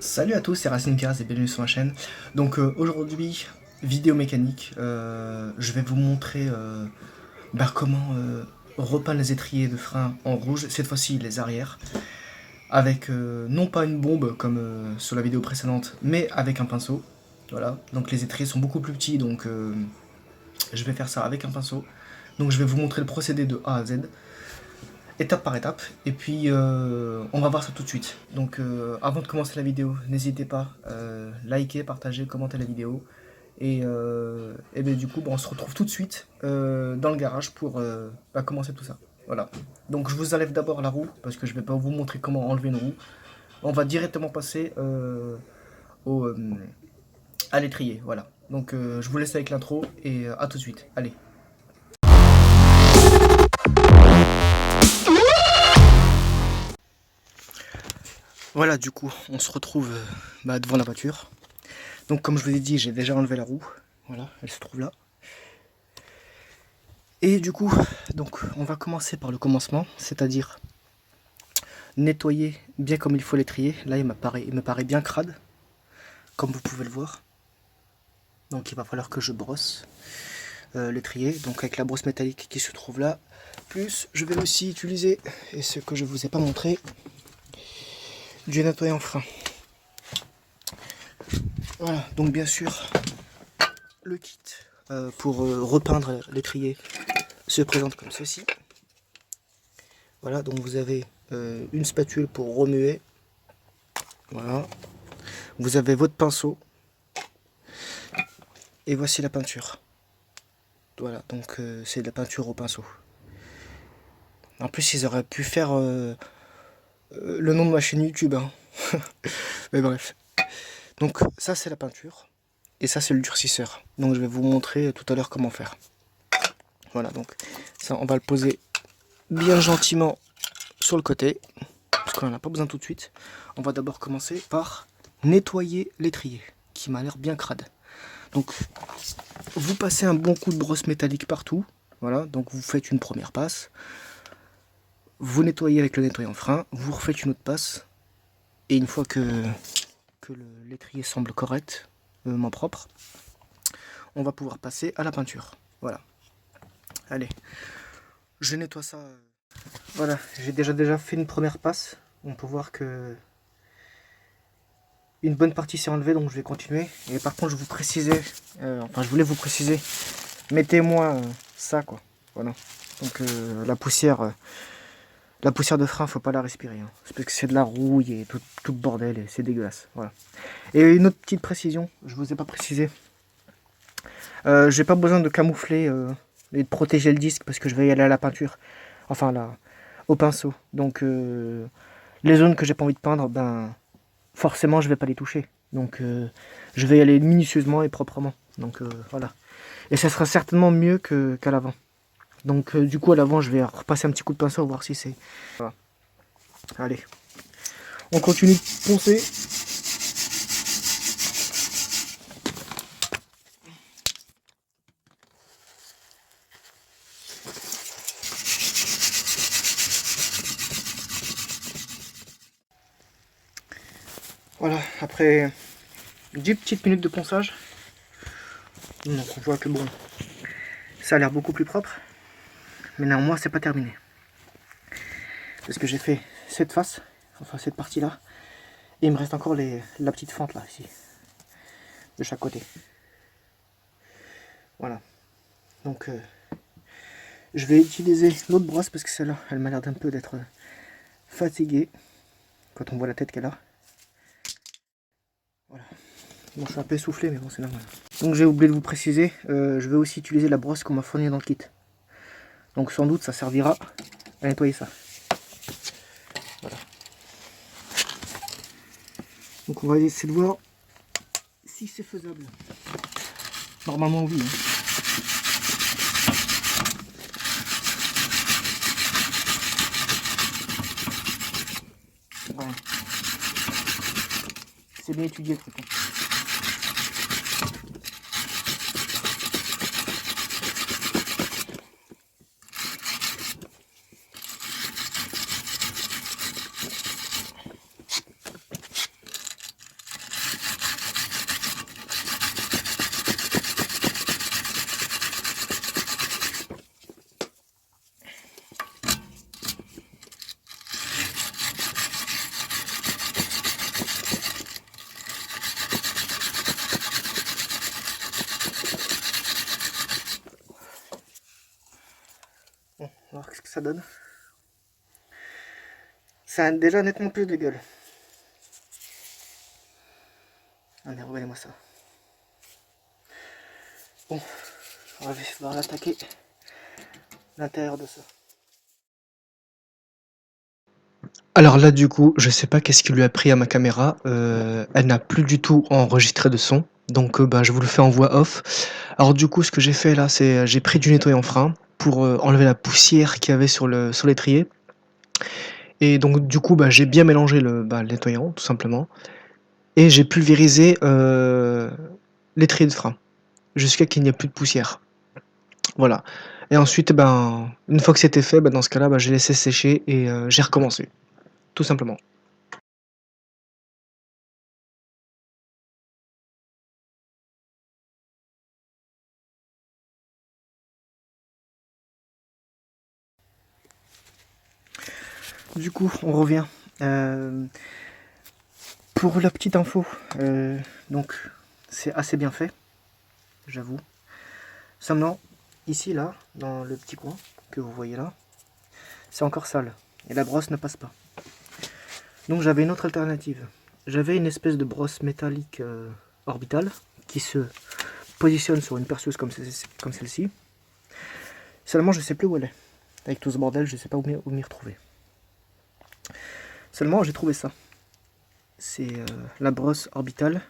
Salut à tous, c'est Racine Keras et bienvenue sur ma chaîne. Donc aujourd'hui, vidéo mécanique, je vais vous montrer comment repeindre les étriers de frein en rouge, cette fois-ci les arrières, avec non pas une bombe comme sur la vidéo précédente, mais avec un pinceau. Voilà, donc les étriers sont beaucoup plus petits, donc je vais faire ça avec un pinceau. Donc je vais vous montrer le procédé de A à Z, étape par étape, et puis on va voir ça tout de suite. Donc avant de commencer la vidéo, n'hésitez pas à liker, partager, commenter la vidéo, et ben, du coup on se retrouve tout de suite dans le garage pour commencer tout ça. Voilà. Donc je vous enlève d'abord la roue, parce que je vais pas vous montrer comment enlever une roue. On va directement passer au, euh, à l'étrier, voilà. Donc je vous laisse avec l'intro, et à tout de suite. Allez. Voilà, du coup, on se retrouve devant la voiture. Donc, comme je vous ai dit, j'ai déjà enlevé la roue. Voilà, elle se trouve là. Et du coup, donc, on va commencer par le commencement, c'est-à-dire nettoyer bien comme il faut l'étrier. Là, il me paraît bien crade, comme vous pouvez le voir. Donc, il va falloir que je brosse l'étrier, donc avec la brosse métallique qui se trouve là. Plus, je vais aussi utiliser, et ce que je vous ai pas montré, du nettoyant frein. Voilà, donc bien sûr, le kit pour repeindre l'étrier se présente comme ceci. Voilà, donc vous avez une spatule pour remuer. Voilà. Vous avez votre pinceau. Et voici la peinture. Voilà, donc c'est de la peinture au pinceau. En plus, ils auraient pu faire le nom de ma chaîne YouTube. Hein. Mais bref. Donc ça, c'est la peinture. Et ça, c'est le durcisseur. Donc je vais vous montrer tout à l'heure comment faire. Voilà, donc ça, on va le poser bien gentiment sur le côté. Parce qu'on n'en a pas besoin tout de suite. On va d'abord commencer par nettoyer l'étrier, qui m'a l'air bien crade. Donc, vous passez un bon coup de brosse métallique partout. Voilà, donc vous faites une première passe. Vous nettoyez avec le nettoyant frein. Vous refaites une autre passe. Et une fois que l'étrier semble correct, propre, on va pouvoir passer à la peinture. Voilà. Allez, je nettoie ça. Voilà, j'ai déjà fait une première passe. On peut voir que une bonne partie s'est enlevée, donc je vais continuer. Et par contre, je voulais vous préciser, mettez-moi ça, quoi. Voilà. Donc la poussière de frein, faut pas la respirer. Hein. C'est parce que c'est de la rouille et tout le bordel, et c'est dégueulasse. Voilà. Et une autre petite précision, je vous ai pas précisé. J'ai pas besoin de camoufler et de protéger le disque parce que je vais y aller à la peinture. Enfin, là, au pinceau. Donc les zones que j'ai pas envie de peindre, ben forcément je vais pas les toucher. Donc je vais y aller minutieusement et proprement. Donc voilà. Et ça sera certainement mieux qu'à l'avant. Donc du coup à l'avant je vais repasser un petit coup de pinceau voir si c'est... Voilà. Allez. On continue de poncer. Voilà, après 10 petites minutes de ponçage. Donc on voit que bon, ça a l'air beaucoup plus propre. Mais néanmoins c'est pas terminé. Parce que j'ai fait cette face, enfin cette partie là. Et il me reste encore la petite fente là, ici. De chaque côté. Voilà. Donc je vais utiliser l'autre brosse parce que celle-là, elle m'a l'air d'un peu d'être fatiguée. Quand on voit la tête qu'elle a. Voilà. Bon, je suis un peu essoufflé, mais bon, c'est normal. Donc j'ai oublié de vous préciser, je vais aussi utiliser la brosse qu'on m'a fournie dans le kit. Donc sans doute ça servira à nettoyer ça. Voilà. Donc on va essayer de voir si c'est faisable. Normalement oui. Hein. Voilà. C'est bien étudié le truc. Hein. Bon, on va voir ce que ça donne. Ça a déjà nettement plus de gueule. Allez, regardez-moi ça. Bon, on va devoir attaquer l'intérieur de ça. Alors là, du coup, je sais pas qu'est-ce qui lui a pris à ma caméra. Elle n'a plus du tout enregistré de son. Donc, bah, je vous le fais en voix off. Alors, du coup, ce que j'ai fait là, c'est j'ai pris du nettoyant frein pour enlever la poussière qu'il y avait sur l'étrier. Et donc, du coup, bah, j'ai bien mélangé le nettoyant, tout simplement. Et j'ai pulvérisé l'étrier de frein jusqu'à qu'il n'y ait plus de poussière. Voilà. Et ensuite, ben, une fois que c'était fait, ben, dans ce cas-là, ben, j'ai laissé sécher et j'ai recommencé, tout simplement. Du coup, on revient. Euh, pour la petite info, donc c'est assez bien fait, j'avoue. Seulement, ici, là, dans le petit coin que vous voyez là, c'est encore sale. Et la brosse ne passe pas. Donc j'avais une autre alternative. J'avais une espèce de brosse métallique orbitale qui se positionne sur une perceuse comme celle-ci. Seulement, je sais plus où elle est. Avec tout ce bordel, je sais pas où m'y retrouver. Seulement, j'ai trouvé ça. C'est la brosse orbitale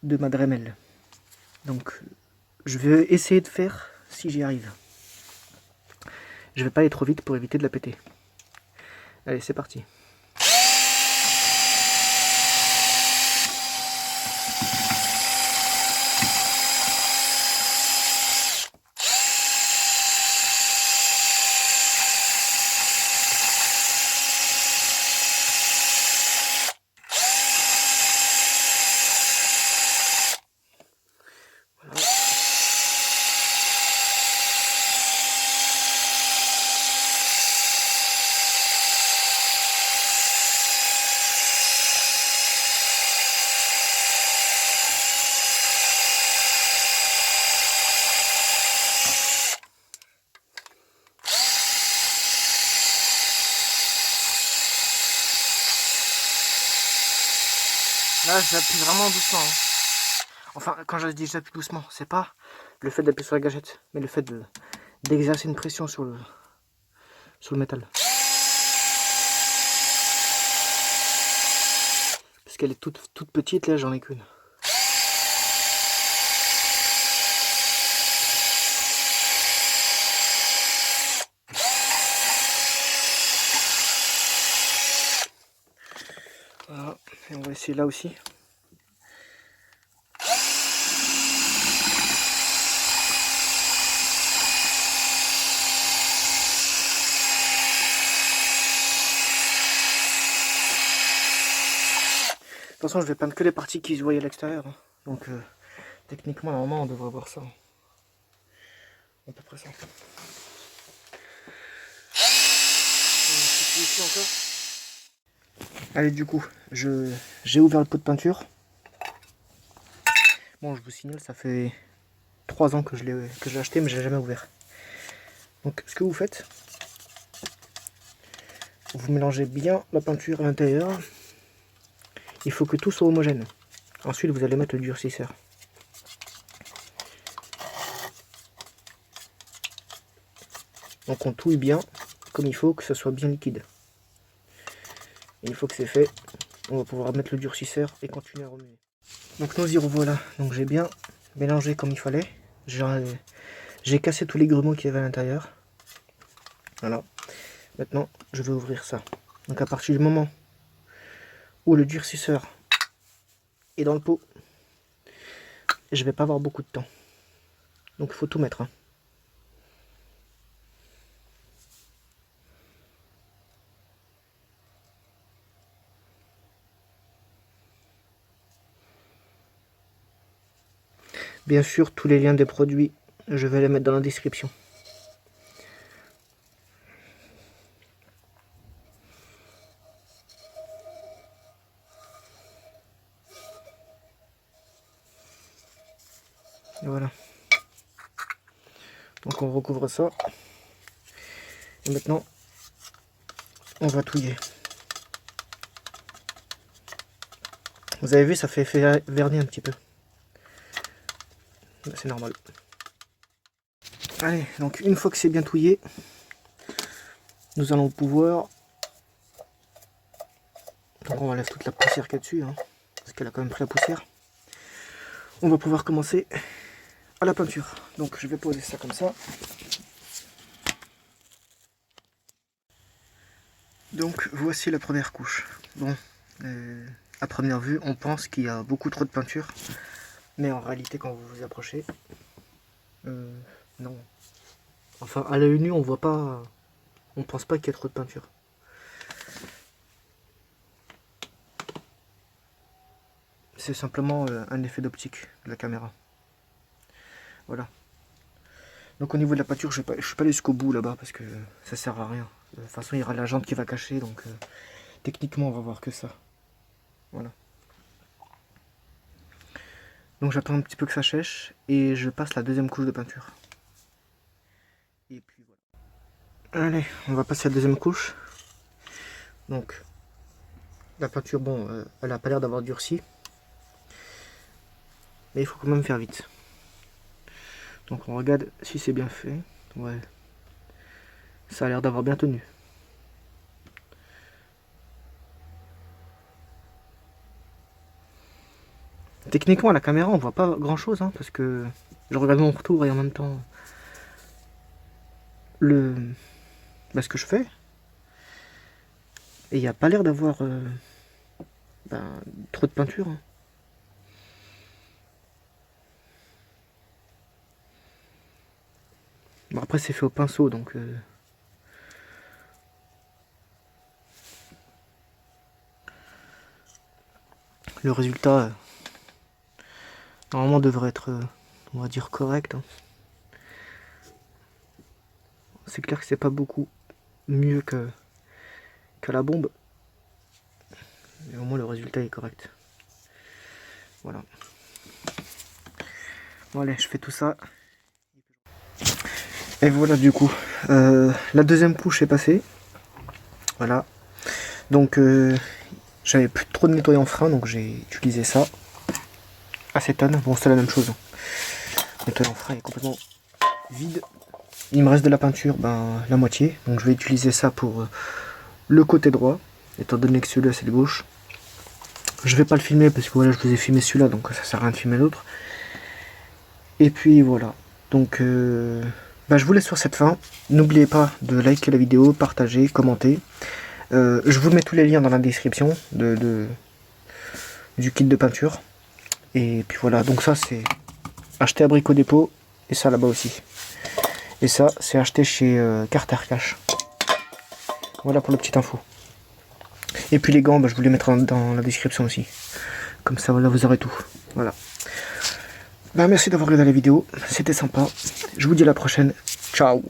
de ma Dremel. Donc, je vais essayer de faire si j'y arrive. Je vais pas aller trop vite pour éviter de la péter. Allez, c'est parti. Voilà. Là, j'appuie vraiment doucement. Enfin, quand je dis j'appuie doucement, c'est pas le fait d'appuyer sur la gâchette, mais le fait d'exercer une pression sur le métal. Parce qu'elle est toute petite, là, j'en ai qu'une. Voilà, et on va essayer là aussi. De toute façon, je vais peindre que les parties qui se voient à l'extérieur. Hein. Donc, techniquement, normalement, on devrait voir ça. À peu près ça. Ici encore. Allez, du coup, j'ai ouvert le pot de peinture. Bon, je vous signale, ça fait 3 ans que je l'ai acheté, mais je l'ai jamais ouvert. Donc, ce que vous faites, vous mélangez bien la peinture à l'intérieur. Il faut que tout soit homogène. Ensuite, vous allez mettre le durcisseur. Donc, on touille bien, comme il faut, que ce soit bien liquide. Et une fois que c'est fait, on va pouvoir mettre le durcisseur et continuer à remuer. Donc, nous y revoilà. Donc, j'ai bien mélangé comme il fallait. J'ai cassé tous les grumeaux qu'il y avait à l'intérieur. Voilà. Maintenant, je vais ouvrir ça. Donc, à partir du moment où le durcisseur est dans le pot, je vais pas avoir beaucoup de temps. Donc, il faut tout mettre. Hein. Bien sûr, tous les liens des produits, je vais les mettre dans la description. Et voilà. Donc on recouvre ça. Et maintenant, on va touiller. Vous avez vu, ça fait effet vernis un petit peu. C'est normal. Allez, donc une fois que c'est bien touillé, nous allons pouvoir... Donc on enlève toute la poussière qu'il y a dessus, hein, parce qu'elle a quand même pris la poussière. On va pouvoir commencer à la peinture. Donc je vais poser ça comme ça. Donc voici la première couche. Bon, à première vue, on pense qu'il y a beaucoup trop de peinture, mais en réalité, quand vous vous approchez, non. Enfin, à l'œil nu, on voit pas, on pense pas qu'il y a trop de peinture. C'est simplement un effet d'optique de la caméra. Voilà. Donc au niveau de la peinture, je suis pas allé jusqu'au bout là-bas parce que ça sert à rien. De toute façon, il y aura la jante qui va cacher, donc techniquement, on va voir que ça. Voilà. Donc j'attends un petit peu que ça sèche et je passe la deuxième couche de peinture. Et puis voilà. Allez, on va passer à la deuxième couche. Donc la peinture, bon, elle a pas l'air d'avoir durci. Mais il faut quand même faire vite. Donc on regarde si c'est bien fait. Ouais. Ça a l'air d'avoir bien tenu. Techniquement à la caméra on voit pas grand chose, hein, parce que je regarde mon retour et en même temps ce que je fais. Et il n'y a pas l'air d'avoir trop de peinture. Hein. Bon, après c'est fait au pinceau donc le résultat normalement devrait être on va dire correct. Hein. C'est clair que c'est pas beaucoup mieux qu'à la bombe. Mais au moins le résultat est correct. Voilà. Bon allez, je fais tout ça. Et voilà du coup. La deuxième couche est passée. Voilà. Donc j'avais plus trop de nettoyant frein, donc j'ai utilisé ça. Acétone, bon c'est la même chose. Le nettoyant frein est complètement vide. Il me reste de la peinture, la moitié. Donc je vais utiliser ça pour le côté droit, étant donné que celui-là c'est le gauche. Je vais pas le filmer parce que voilà, je vous ai filmé celui-là, donc ça sert à rien de filmer l'autre. Et puis voilà. Donc je vous laisse sur cette fin. N'oubliez pas de liker la vidéo, partager, commenter. Je vous mets tous les liens dans la description du kit de peinture. Et puis voilà, donc ça c'est acheté à Brico Dépôt et ça là-bas aussi. Et ça c'est acheté chez Carter Cash. Voilà pour la petite info. Et puis les gants, je vous les mettrai dans la description aussi. Comme ça voilà, vous aurez tout. Voilà. Merci d'avoir regardé la vidéo, c'était sympa. Je vous dis à la prochaine. Ciao.